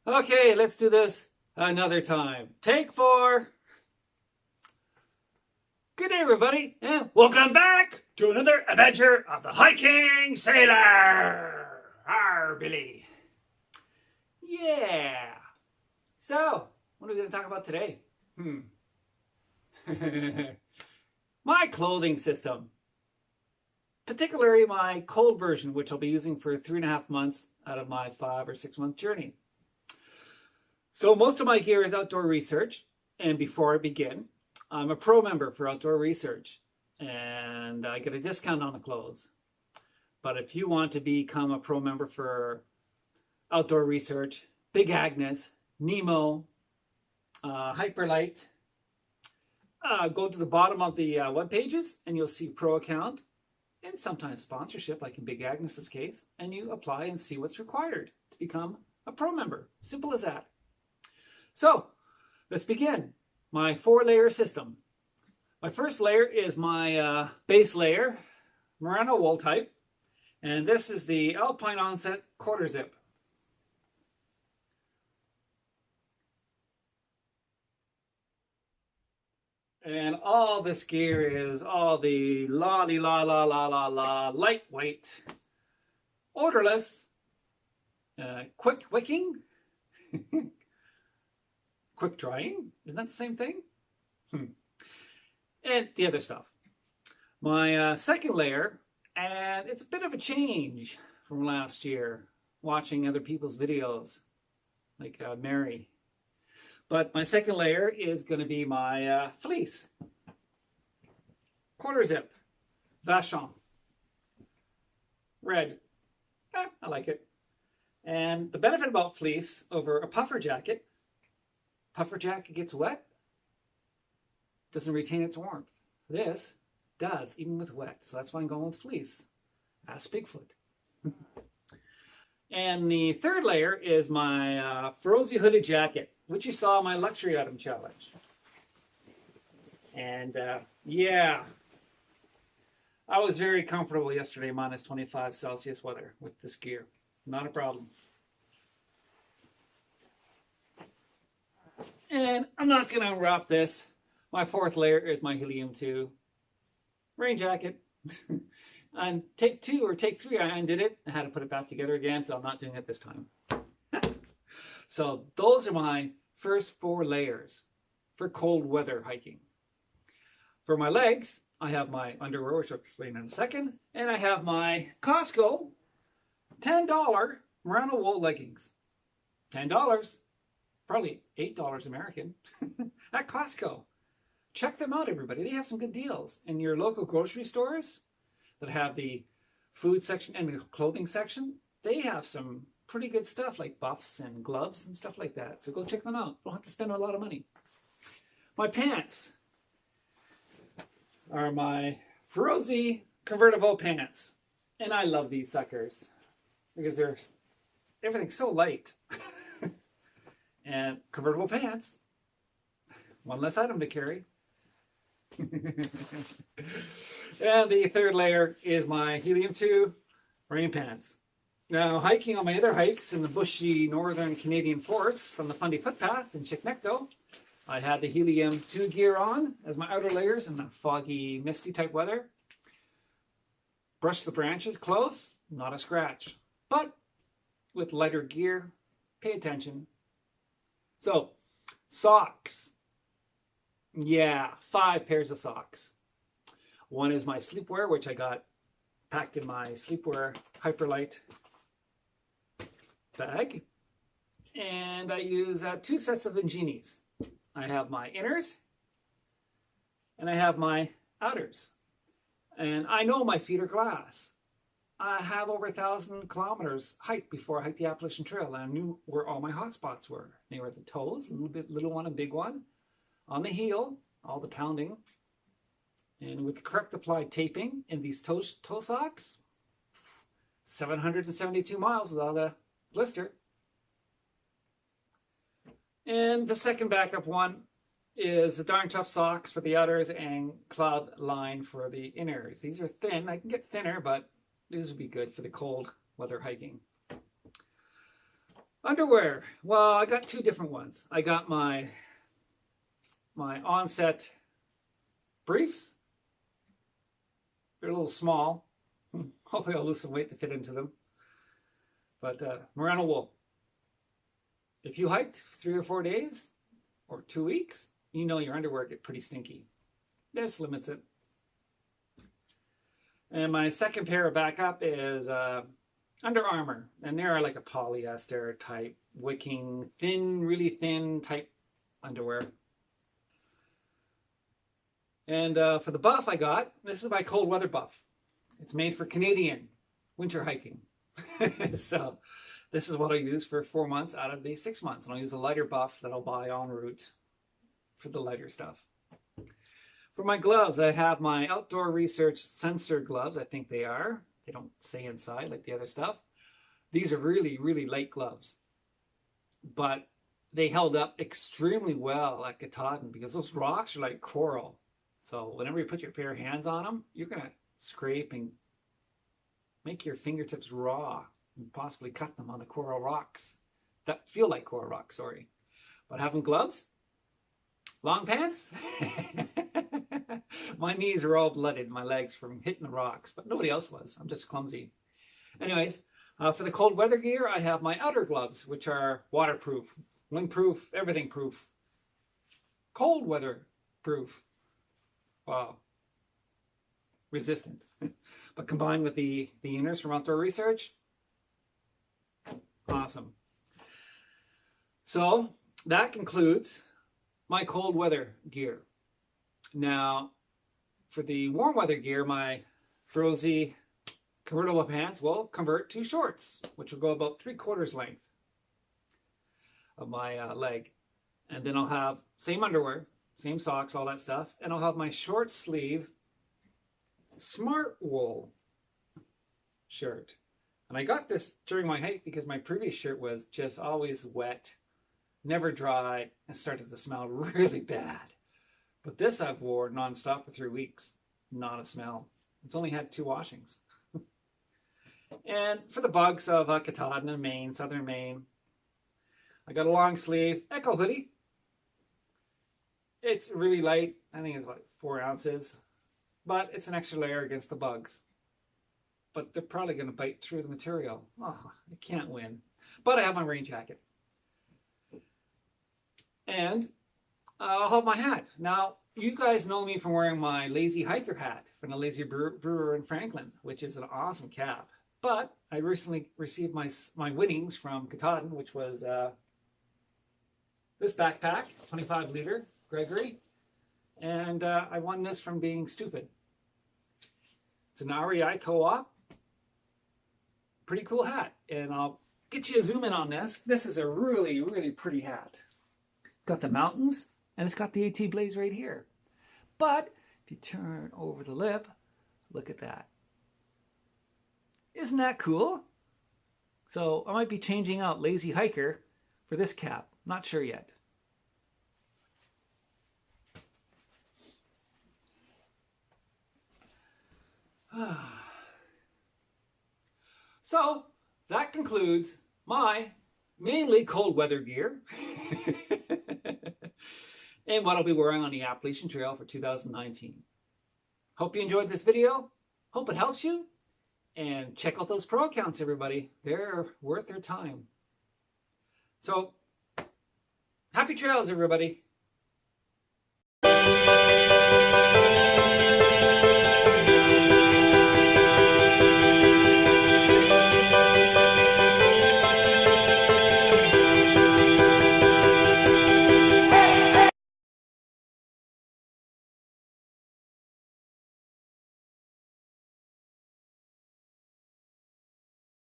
Okay, let's do this another time. Take 4. Good day, everybody, and welcome back to another adventure of the hiking sailor. Arr, Billy. Yeah. So, what are we going to talk about today? My clothing system. Particularly my cold version, which I'll be using for 3.5 months out of my 5 or 6 month journey. So most of my gear is outdoor research, and before I begin, I'm a pro member for outdoor research, and I get a discount on the clothes. But if you want to become a pro member for outdoor research, Big Agnes, Nemo, Hyperlight, go to the bottom of the web pages and you'll see pro account and sometimes sponsorship, like in Big Agnes's case, and you apply and see what's required to become a pro member. Simple as that. So let's begin. My 4-layer system. My first layer is my base layer, merino wool type, and this is the Alpine Onset quarter zip. And all this gear is all the la lightweight, odorless, quick wicking, quick drying. Isn't that the same thing? And the other stuff. My second layer, and it's a bit of a change from last year, watching other people's videos, like Mary. But my second layer is going to be my fleece. Quarter zip. Vachon. Red. I like it. And the benefit about fleece over a puffer jacket gets wet, doesn't retain its warmth. This does, even with wet. So that's why I'm going with fleece. Ask Bigfoot. And the third layer is my Ferozy hooded jacket, which you saw in my luxury item challenge. And yeah, I was very comfortable yesterday, minus 25 Celsius weather with this gear. Not a problem. And I'm not going to unwrap this. My fourth layer is my Helium-2 rain jacket. On take 2 or take 3, I undid it. I had to put it back together again, so I'm not doing it this time. So those are my first 4 layers for cold weather hiking. For my legs, I have my underwear, which I'll explain in a second, and I have my Costco $10 merino wool leggings. $10, probably $8 American at Costco. Check them out, everybody. They have some good deals in your local grocery stores that have the food section and the clothing section. They have some pretty good stuff like buffs and gloves and stuff like that. So go check them out. Don't have to spend a lot of money. My pants are my Ferozy convertible pants. And I love these suckers because everything's so light. And convertible pants, one less item to carry. And the third layer is my Helium-2 rain pants. Now, hiking on my other hikes in the bushy northern Canadian forests on the Fundy Footpath in Chignecto, I had the Helium-2 gear on as my outer layers in the foggy, misty type weather. Brush the branches close, not a scratch. But with lighter gear, pay attention. So, socks. Yeah, 5 pairs of socks. One is my sleepwear, which I got packed in my sleepwear Hyperlight bag. And I use 2 sets of Ingenis. I have my inners and I have my outers. And I know my feet are glass. I have over 1,000 kilometers hiked before I hiked the Appalachian Trail, and I knew where all my hot spots were. They were at the toes, little one and big one, on the heel, all the pounding, and with the correct applied taping in these toe socks, 772 miles without a blister. And the second backup one is the Darn Tough socks for the outers and Cloud Line for the inners. These are thin. I can get thinner, but these would be good for the cold weather hiking. Underwear. Well, I got two different ones. I got my onset briefs. They're a little small. Hopefully I'll lose some weight to fit into them. But merino wool. If you hiked 3 or 4 days or 2 weeks, you know your underwear get pretty stinky. This limits it. And my second pair of backup is Under Armour. And they're like a polyester type, wicking, thin, really thin type underwear. And for the buff I got, this is my cold weather buff. It's made for Canadian winter hiking. So this is what I use for 4 months out of the 6 months. And I'll use a lighter buff that I'll buy en route for the lighter stuff. For my gloves, I have my Outdoor Research sensor gloves. I think they are. They don't say inside like the other stuff. These are really, really light gloves. But they held up extremely well at Katahdin because those rocks are like coral. So whenever you put your bare hands on them, you're going to scrape and make your fingertips raw and possibly cut them on the coral rocks. That feel like coral rocks, sorry. But having gloves, long pants, my knees are all blooded, my legs from hitting the rocks, but nobody else was. I'm just clumsy. Anyways, for the cold weather gear, I have my outer gloves, which are waterproof, windproof, everything proof, cold weather proof. Wow. Resistant. But combined with the inners from Outdoor Research, awesome. So that concludes my cold weather gear. Now, for the warm weather gear, my Frozy convertible pants will convert to shorts, which will go about 3/4 length of my leg. And then I'll have same underwear, same socks, all that stuff. And I'll have my short sleeve smart wool shirt. And I got this during my hike because my previous shirt was just always wet, never dried, and started to smell really bad. But this I've worn nonstop for 3 weeks. Not a smell. It's only had 2 washings. And for the bugs of Katahdin in Maine, southern Maine, I got a long sleeve Echo hoodie. It's really light. I think it's like 4 ounces. But it's an extra layer against the bugs. But they're probably going to bite through the material. Oh, I can't win. But I have my rain jacket. And I'll have my hat. Now, you guys know me from wearing my Lazy Hiker hat from the Lazy Brewer in Franklin, which is an awesome cap. But I recently received my winnings from Katahdin, which was this backpack, 25-liter, Gregory. And I won this from being stupid. It's an REI co-op. Pretty cool hat. And I'll get you a zoom in on this. This is a really, really pretty hat. Got the mountains, and it's got the AT Blaze right here. But if you turn over the lip, look at that. Isn't that cool? So I might be changing out Lazy Hiker for this cap. Not sure yet. So that concludes my mainly cold weather gear and what I'll be wearing on the Appalachian Trail for 2019. Hope you enjoyed this video. Hope it helps you. And check out those pro accounts, everybody. They're worth their time. So, happy trails, everybody.